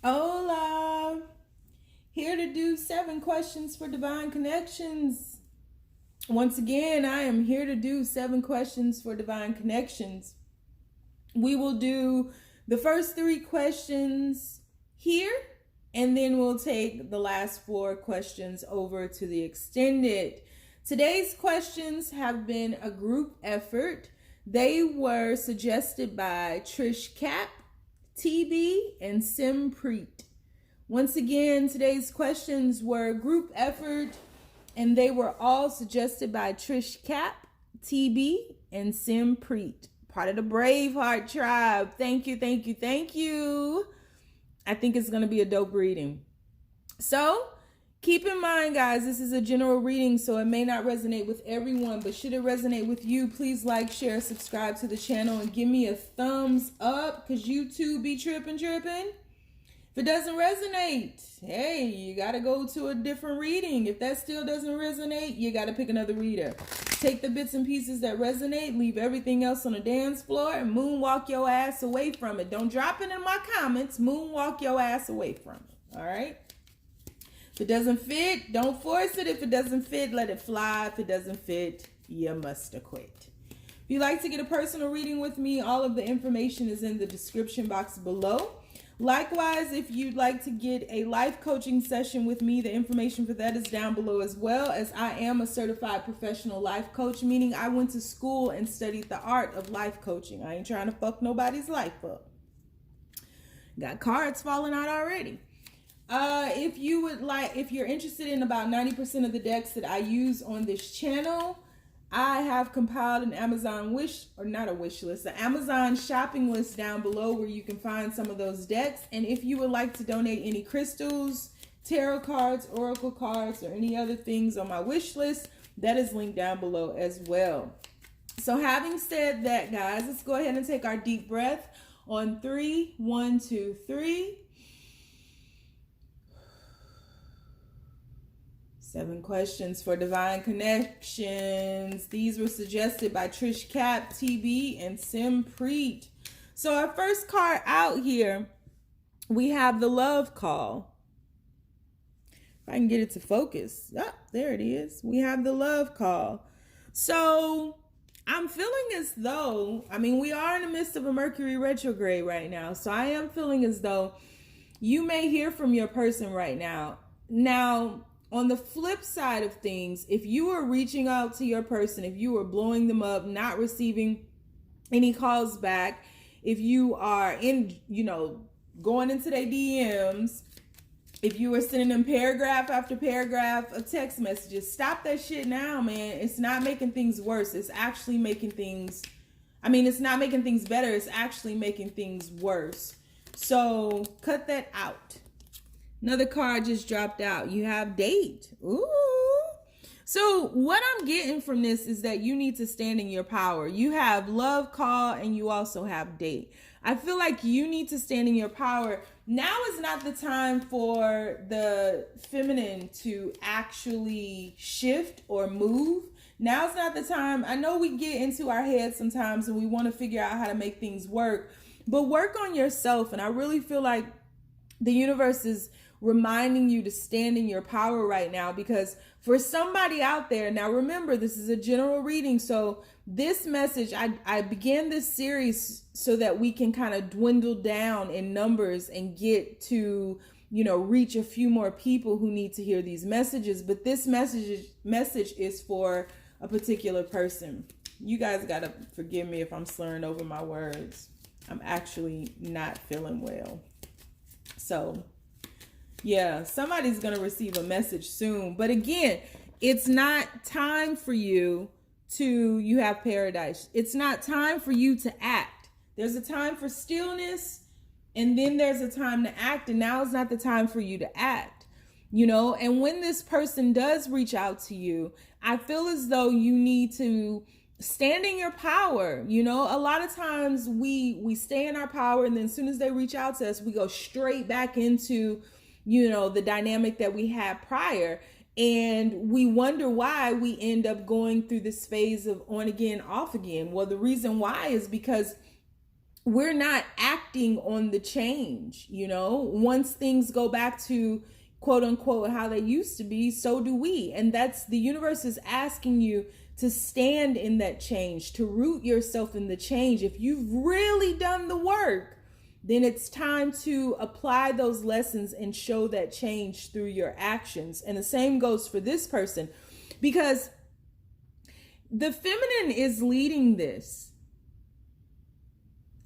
Hola! Here to do 7 questions for divine connections. Once again, I am here to do 7 questions for divine connections. We will do the first 3 questions here, and then we'll take the last 4 questions over to the extended. Today's questions have been a group effort. They were suggested by Trish Cap, TB, and Simpreet. Once again, today's questions were a group effort, and they were all suggested by Trish Cap, TB, and Simpreet, part of the Braveheart tribe. Thank you, thank you, thank you. I think it's going to be a dope reading. So, keep in mind, guys, this is a general reading, so it may not resonate with everyone, but should it resonate with you, please like, share, subscribe to the channel, and give me a thumbs up, because YouTube be tripping. If it doesn't resonate, hey, you got to go to a different reading. If that still doesn't resonate, you got to pick another reader. Take the bits and pieces that resonate, leave everything else on the dance floor, and moonwalk your ass away from it. Don't drop it in my comments. Moonwalk your ass away from it, all right? If it doesn't fit, don't force it. If it doesn't fit, let it fly. If it doesn't fit, you must quit. If you'd like to get a personal reading with me, all of the information is in the description box below. Likewise, if you'd like to get a life coaching session with me, the information for that is down below as well, as I am a certified professional life coach, meaning I went to school and studied the art of life coaching. I ain't trying to fuck nobody's life up. Got cards falling out already. If you're interested in about 90% of the decks that I use on this channel, I have compiled an Amazon an Amazon shopping list down below where you can find some of those decks. And if you would like to donate any crystals, tarot cards, oracle cards, or any other things on my wish list, that is linked down below as well. So having said that, guys, let's go ahead and take our deep breath on 3. 1, 2, 3. 7 questions for divine connections. These were suggested by Trish Cap, TB, and Simpreet. So our first card out here, we have the love call. If I can get it to focus. Oh, there it is. We have the love call. So I'm feeling as though, we are in the midst of a Mercury retrograde right now. So I am feeling as though you may hear from your person right now. Now, on the flip side of things, if you are reaching out to your person, if you are blowing them up, not receiving any calls back, if you are going into their DMs, if you are sending them paragraph after paragraph of text messages, stop that shit now, man. It's not making things worse. It's actually making things, it's not making things better. It's actually making things worse. So cut that out. Another card just dropped out. You have date. Ooh. So what I'm getting from this is that you need to stand in your power. You have love call and you also have date. I feel like you need to stand in your power. Now is not the time for the feminine to actually shift or move. Now's not the time. I know we get into our heads sometimes and we want to figure out how to make things work, but work on yourself. And I really feel like the universe is reminding you to stand in your power right now, because for somebody out there, now remember, this is a general reading. So this message, I began this series so that we can kind of dwindle down in numbers and get to, reach a few more people who need to hear these messages. But this message is for a particular person. You guys got to forgive me if I'm slurring over my words. I'm actually not feeling well. So yeah, somebody's going to receive a message soon. But again, it's not time for you have paradise. It's not time for you to act. There's a time for stillness, and then there's a time to act, and now is not the time for you to act. And when this person does reach out to you, I feel as though you need to stand in your power. A lot of times we stay in our power, and then as soon as they reach out to us, we go straight back into the dynamic that we had prior. And we wonder why we end up going through this phase of on again, off again. Well, the reason why is because we're not acting on the change. Once things go back to quote unquote how they used to be, so do we. And that's, the universe is asking you to stand in that change, to root yourself in the change. If you've really done the work, then it's time to apply those lessons and show that change through your actions. And the same goes for this person, because the feminine is leading this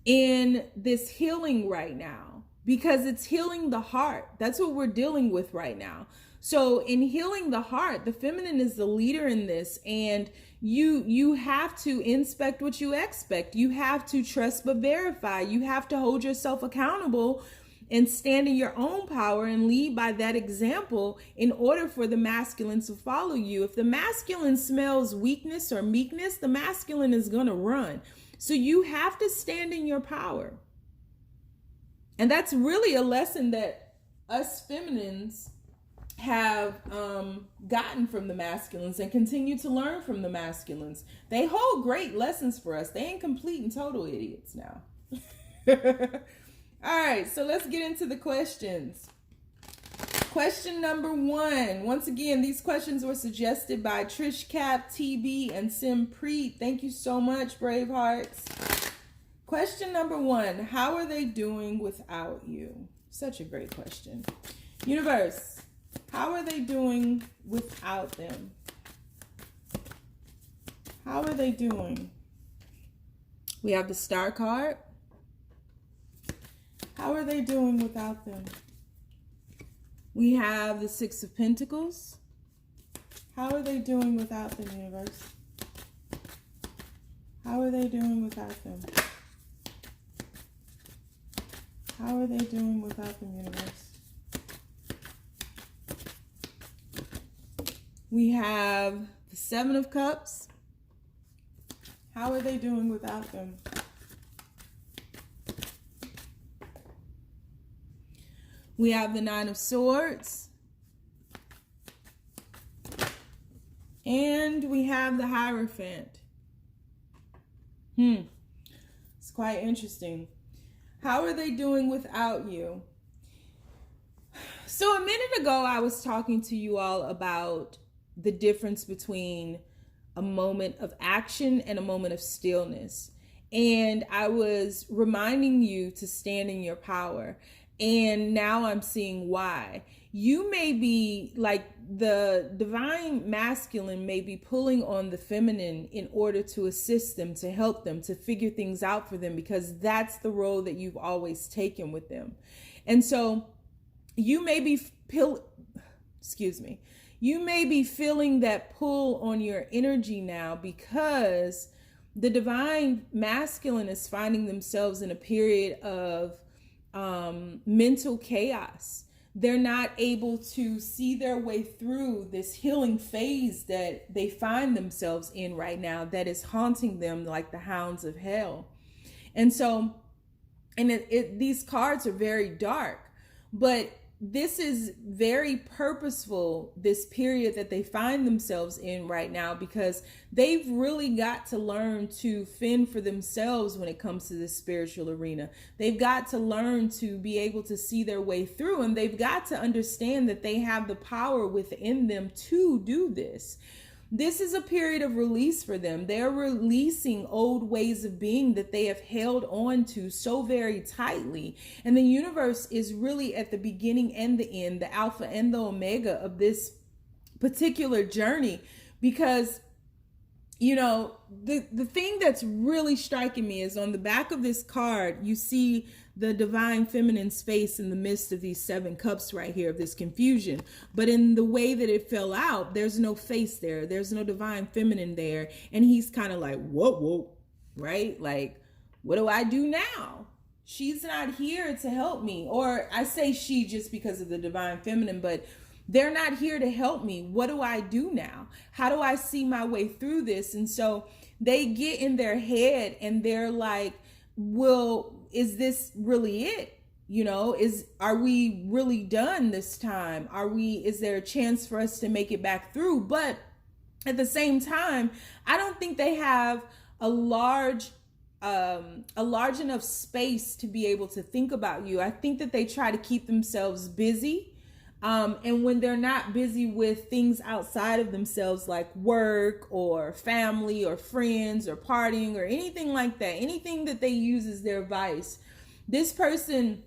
in this healing right now, because it's healing the heart. That's what we're dealing with right now. So in healing the heart, the feminine is the leader in this, and you have to inspect what you expect. You have to trust but verify. You have to hold yourself accountable and stand in your own power and lead by that example in order for the masculine to follow you. If the masculine smells weakness or meekness, the masculine is going to run. So you have to stand in your power. And that's really a lesson that us feminines have gotten from the masculines and continue to learn from the masculines. They hold great lessons for us. They ain't complete and total idiots now. All right, so let's get into the questions. Question number 1. Once again, these questions were suggested by Trish Cap, TB, and Sim Preet. Thank you so much, Bravehearts. Question number 1. How are they doing without you? Such a great question. Universe, how are they doing without them? How are they doing? We have the Star card. How are they doing without them? We have the Six of Pentacles. How are they doing without them, universe? How are they doing without them? How are they doing without them, universe? We have the Seven of Cups. How are they doing without them? We have the Nine of Swords. And we have the Hierophant. It's quite interesting. How are they doing without you? So a minute ago, I was talking to you all about the difference between a moment of action and a moment of stillness. And I was reminding you to stand in your power. And now I'm seeing why. You may be like the divine masculine may be pulling on the feminine in order to assist them, to help them, to figure things out for them, because that's the role that you've always taken with them. And so you may be you may be feeling that pull on your energy now because the divine masculine is finding themselves in a period of mental chaos. They're not able to see their way through this healing phase that they find themselves in right now, that is haunting them like the hounds of hell. And so, and these cards are very dark, but this is very purposeful, this period that they find themselves in right now, because they've really got to learn to fend for themselves when it comes to this spiritual arena. They've got to learn to be able to see their way through, and they've got to understand that they have the power within them to do this. This is a period of release for them. They're releasing old ways of being that they have held on to so very tightly. And the universe is really at the beginning and the end, the alpha and the omega of this particular journey. Because, you know, the thing that's really striking me is on the back of this card, you see the divine feminine's face in the midst of these 7 cups right here of this confusion. But in the way that it fell out, there's no face there. There's no divine feminine there. And he's kind of like, whoa, right? Like, what do I do now? She's not here to help me. Or I say she just because of the divine feminine, but they're not here to help me. What do I do now? How do I see my way through this? And so they get in their head and they're like, well, is this really it? You know, are we really done this time? Is there a chance for us to make it back through? But at the same time, I don't think they have a large a large enough space to be able to think about you. I think that they try to keep themselves busy. And when they're not busy with things outside of themselves, like work or family or friends or partying or anything like that, anything that they use as their vice, this person,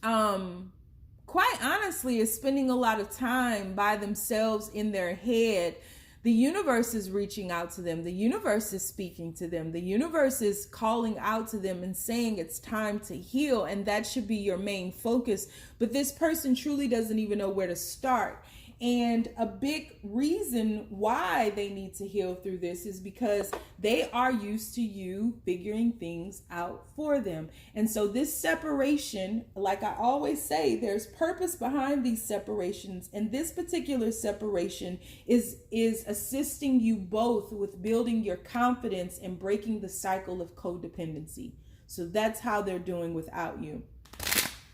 quite honestly, is spending a lot of time by themselves in their head. The universe is reaching out to them. The universe is speaking to them. The universe is calling out to them and saying it's time to heal. And that should be your main focus. But this person truly doesn't even know where to start. And a big reason why they need to heal through this is because they are used to you figuring things out for them. And so this separation, like I always say, there's purpose behind these separations. And this particular separation is assisting you both with building your confidence and breaking the cycle of codependency. So that's how they're doing without you.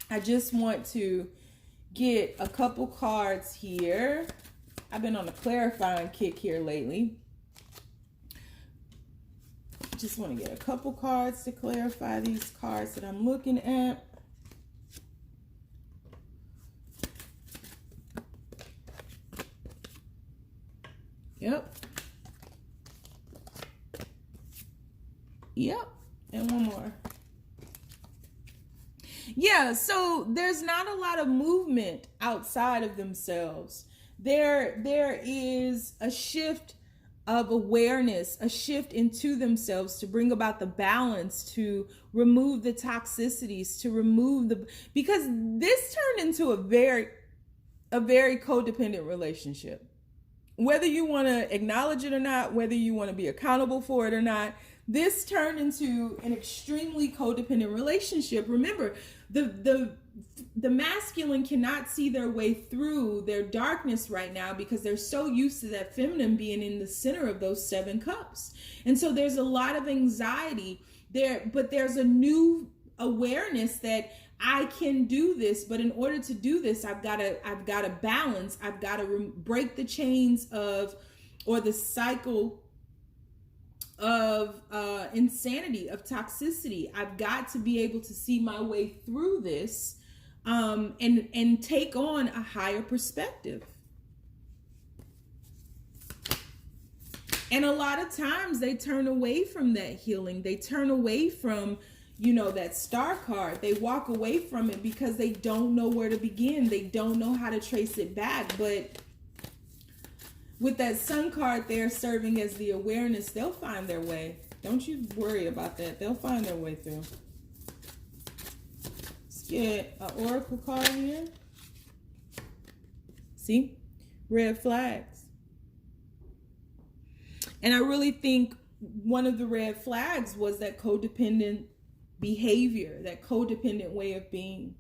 I just want to get a couple cards here. I've been on a clarifying kick here lately. Just want to get a couple cards to clarify these cards that I'm looking at. Yep. And one more. Yeah, so there's not a lot of movement outside of themselves. There is a shift of awareness, a shift into themselves to bring about the balance, to remove the toxicities, to remove because this turned into a very codependent relationship. Whether you want to acknowledge it or not, whether you want to be accountable for it or not, this turned into an extremely codependent relationship. Remember, the masculine cannot see their way through their darkness right now because they're so used to that feminine being in the center of those 7 cups. And so there's a lot of anxiety there, but there's a new awareness that I can do this, but in order to do this, I've got to balance. I've got to break the chains or the cycle of insanity, of toxicity. I've got to be able to see my way through this and take on a higher perspective. And a lot of times they turn away from that healing. They turn away from, that star card. They walk away from it because they don't know where to begin. They don't know how to trace it back. But with that sun card there serving as the awareness, they'll find their way. Don't you worry about that. They'll find their way through. Let's get an oracle card here. See? Red flags. And I really think one of the red flags was that codependent behavior, that codependent way of being.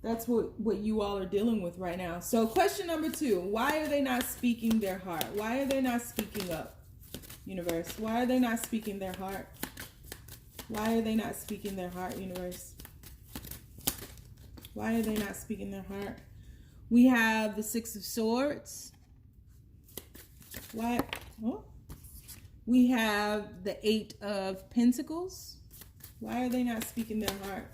That's what you all are dealing with right now. So question number 2, why are they not speaking their heart? Why are they not speaking up, universe? Why are they not speaking their heart? Why are they not speaking their heart, universe? Why are they not speaking their heart? We have the 6 of Swords. Why? Oh. We have the 8 of Pentacles. Why are they not speaking their heart?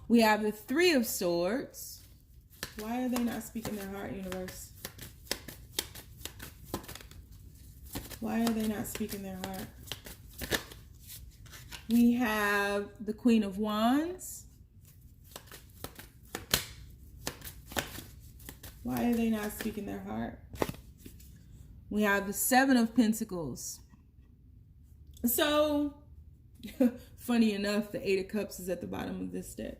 We have the 3 of Swords. Why are they not speaking their heart, universe? Why are they not speaking their heart? We have the Queen of Wands. Why are they not speaking their heart? We have the 7 of Pentacles. So, funny enough, the 8 of Cups is at the bottom of this deck.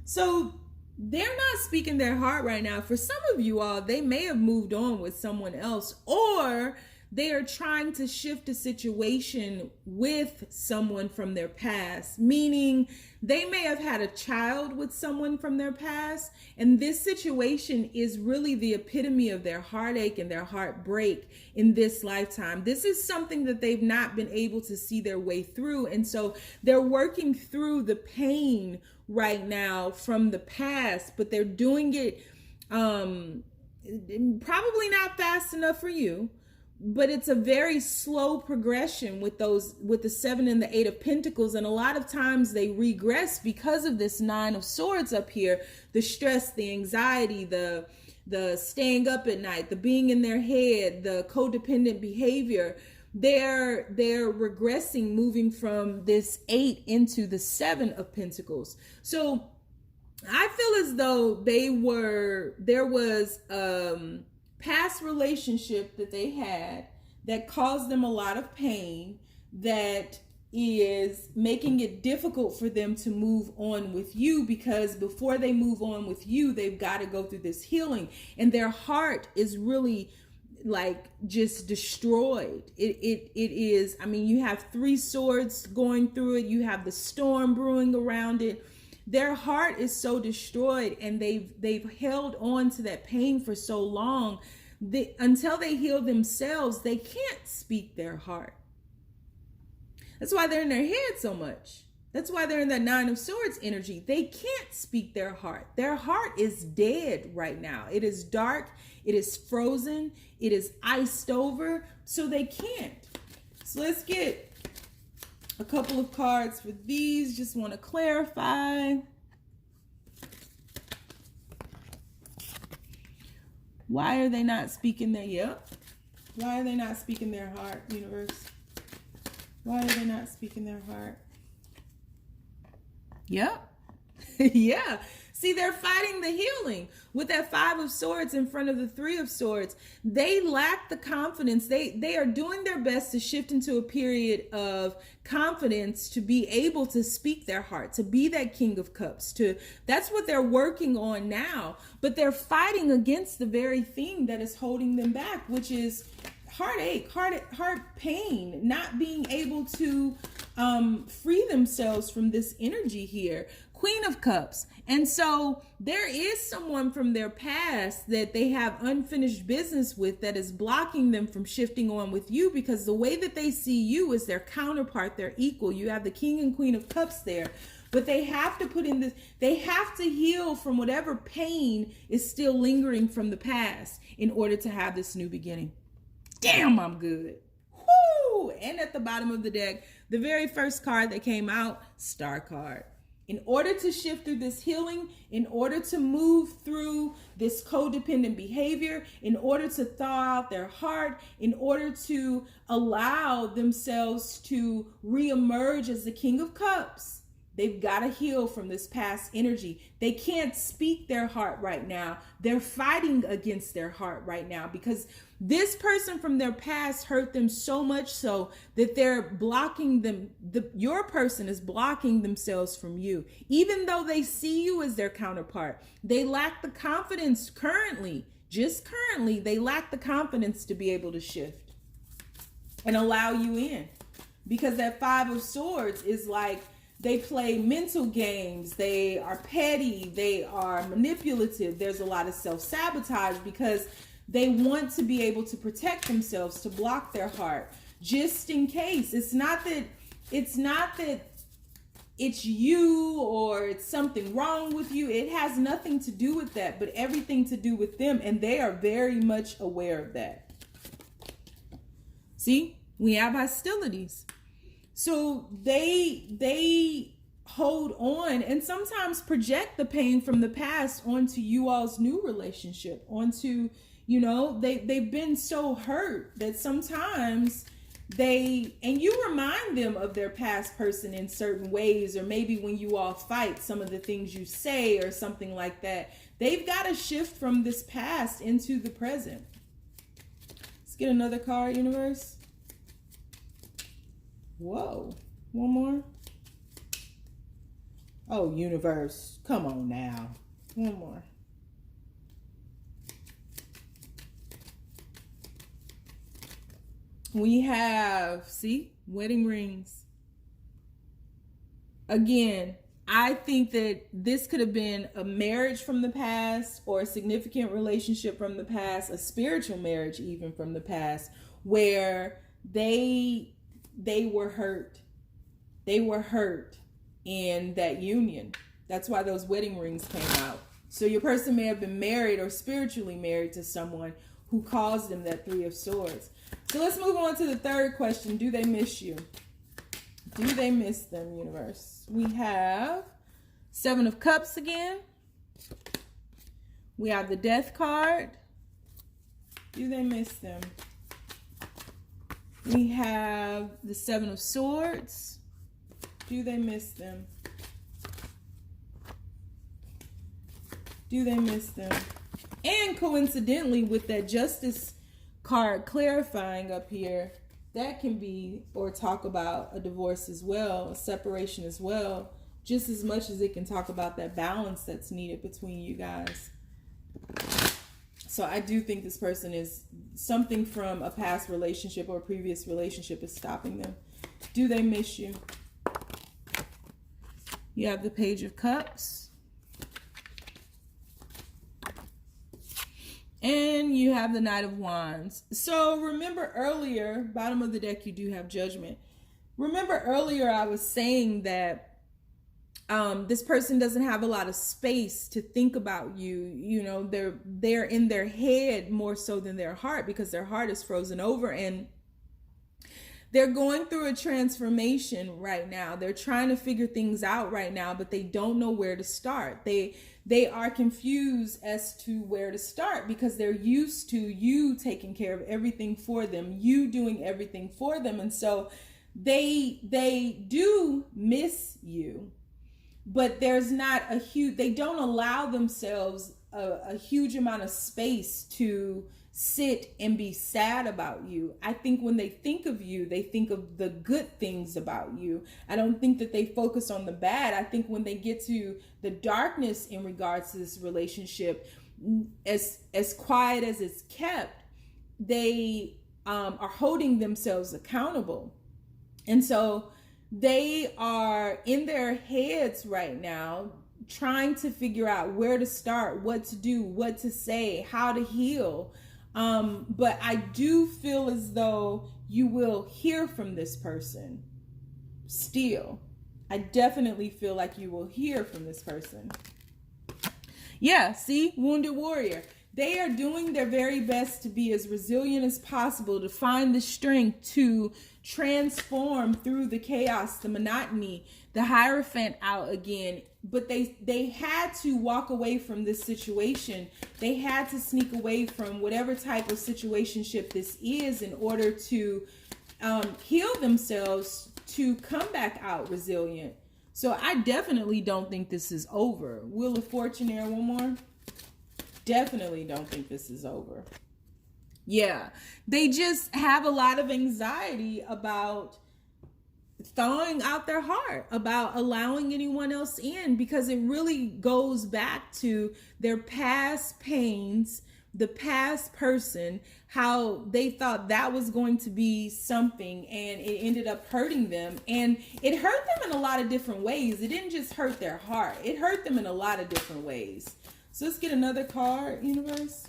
So, they're not speaking their heart right now. For some of you all, they may have moved on with someone else, or they are trying to shift a situation with someone from their past, meaning they may have had a child with someone from their past, and this situation is really the epitome of their heartache and their heartbreak in this lifetime. This is something that they've not been able to see their way through, and so they're working through the pain right now from the past, but they're doing it probably not fast enough for you. but it's a very slow progression with the 7 and the 8 of Pentacles. And a lot of times they regress because of this 9 of Swords up here. The stress, the anxiety, the staying up at night, the being in their head, the codependent behavior. They're regressing, moving from this 8 into the 7 of Pentacles. So I feel as though there was past relationship that they had that caused them a lot of pain, that is making it difficult for them to move on with you, because before they move on with you, they've got to go through this healing, and their heart is really like just destroyed. It is, I mean, you have 3 swords going through it, you have the storm brewing around it. Their heart is so destroyed, and they've held on to that pain for so long. Until they heal themselves, they can't speak their heart. That's why they're in their head so much. That's why they're in that 9 of Swords energy. They can't speak their heart. Their heart is dead right now. It is dark. It is frozen. It is iced over. So they can't. So let's get a couple of cards for these. Just want to clarify. Why are they not speaking their, why are they not speaking their heart, universe? Why are they not speaking their heart? Yep. Yeah. See, they're fighting the healing with that 5 of Swords in front of the 3 of Swords. They lack the confidence. They are doing their best to shift into a period of confidence to be able to speak their heart, to be that King of Cups. That's what they're working on now. But they're fighting against the very thing that is holding them back, which is heartache, heart pain, not being able to free themselves from this energy here. Queen of Cups. And so there is someone from their past that they have unfinished business with that is blocking them from shifting on with you, because the way that they see you is their counterpart, their equal. You have the King and Queen of Cups there, but they have to put in this, they have to heal from whatever pain is still lingering from the past in order to have this new beginning. Damn, I'm good. Woo! And at the bottom of the deck, the very first card that came out, Star card. In order to shift through this healing, in order to move through this codependent behavior, in order to thaw out their heart, in order to allow themselves to reemerge as the King of Cups, they've got to heal from this past energy. They can't speak their heart right now. They're fighting against their heart right now because this person from their past hurt them so much so that they're blocking them. Your person is blocking themselves from you. Even though they see you as their counterpart, they lack the confidence currently, just currently, they lack the confidence to be able to shift and allow you in. Because that 5 of Swords is like, they play mental games, they are petty, they are manipulative. There's a lot of self-sabotage because they want to be able to protect themselves, to block their heart, just in case. It's not that it's you or it's something wrong with you. It has nothing to do with that, but everything to do with them, and they are very much aware of that. See, we have hostilities. So they hold on and sometimes project the pain from the past onto you all's new relationship, onto, you know, they've been so hurt that sometimes and you remind them of their past person in certain ways, or maybe when you all fight, some of the things you say or something like that. They've got to shift from this past into the present. Let's get another card, universe. Whoa, one more. Oh, universe, come on now. One more. We have, see, wedding rings. Again, I think that this could have been a marriage from the past, or a significant relationship from the past, a spiritual marriage even from the past, where they were hurt. They were hurt in that union. That's why those wedding rings came out. So your person may have been married or spiritually married to someone who caused them that Three of Swords. So let's move on to the third question. Do they miss you? Do they miss them, universe? We have Seven of Cups again. We have the Death card. Do they miss them? We have the Seven of Swords. Do they miss them? Do they miss them? And coincidentally, with that Justice card clarifying up here, that can be or talk about a divorce as well, a separation as well, just as much as it can talk about that balance that's needed between you guys. So I do think this person is something from a past relationship or a previous relationship is stopping them. Do they miss you? You have the Page of Cups. And you have the Knight of Wands. So remember earlier, bottom of the deck, you do have Judgment. Remember earlier I was saying that this person doesn't have a lot of space to think about you. You know, they're in their head more so than their heart, because their heart is frozen over, and they're going through a transformation right now. They're trying to figure things out right now, but they don't know where to start. They are confused as to where to start, because they're used to you taking care of everything for them, you doing everything for them. And so they do miss you, but there's not a huge, they don't allow themselves a huge amount of space to sit and be sad about you. I think when they think of you, they think of the good things about you. I don't think that they focus on the bad. I think when they get to the darkness in regards to this relationship, as quiet as it's kept, they are holding themselves accountable. And so they are in their heads right now, trying to figure out where to start, what to do, what to say, how to heal. But I do feel as though you will hear from this person still. I definitely feel like you will hear from this person. Yeah, see, Wounded Warrior. They are doing their very best to be as resilient as possible, to find the strength to transform through the chaos, the monotony, the Hierophant out again. But they had to walk away from this situation. They had to sneak away from whatever type of situationship this is in order to heal themselves, to come back out resilient. So I definitely don't think this is over. Wheel of Fortune there, one more. Definitely don't think this is over. Yeah, they just have a lot of anxiety about thawing out their heart, about allowing anyone else in, because it really goes back to their past pains, the past person, how they thought that was going to be something, and it ended up hurting them. And it hurt them in a lot of different ways. It didn't just hurt their heart. It hurt them in a lot of different ways. So let's get another card, universe.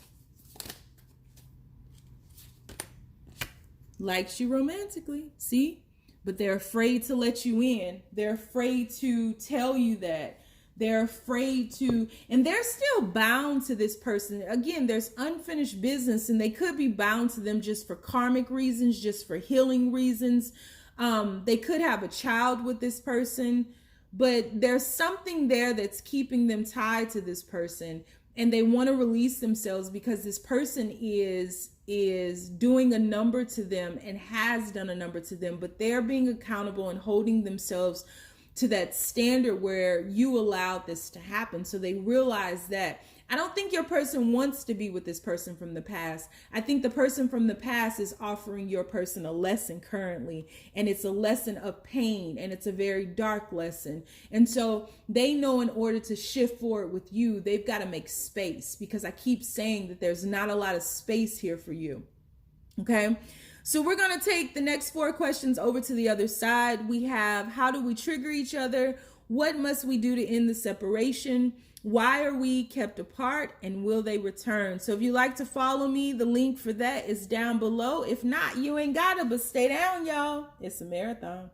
Likes you romantically, see? But they're afraid to let you in. They're afraid to tell you that. They're afraid to, and they're still bound to this person. Again, there's unfinished business, and they could be bound to them just for karmic reasons, just for healing reasons. They could have a child with this person, but there's something there that's keeping them tied to this person, and they want to release themselves because this person is doing a number to them and has done a number to them, but they're being accountable and holding themselves to that standard where you allowed this to happen. So they realize that I don't think your person wants to be with this person from the past. I think the person from the past is offering your person a lesson currently, and it's a lesson of pain, and it's a very dark lesson. And so they know in order to shift forward with you, they've got to make space, because I keep saying that there's not a lot of space here for you. Okay. So we're going to take the next 4 questions over to the other side. We have, how do we trigger each other? What must we do to end the separation? Why are we kept apart, and will they return? So if you like to follow me, the link for that is down below. If not, you ain't gotta, but stay down, y'all. It's a marathon.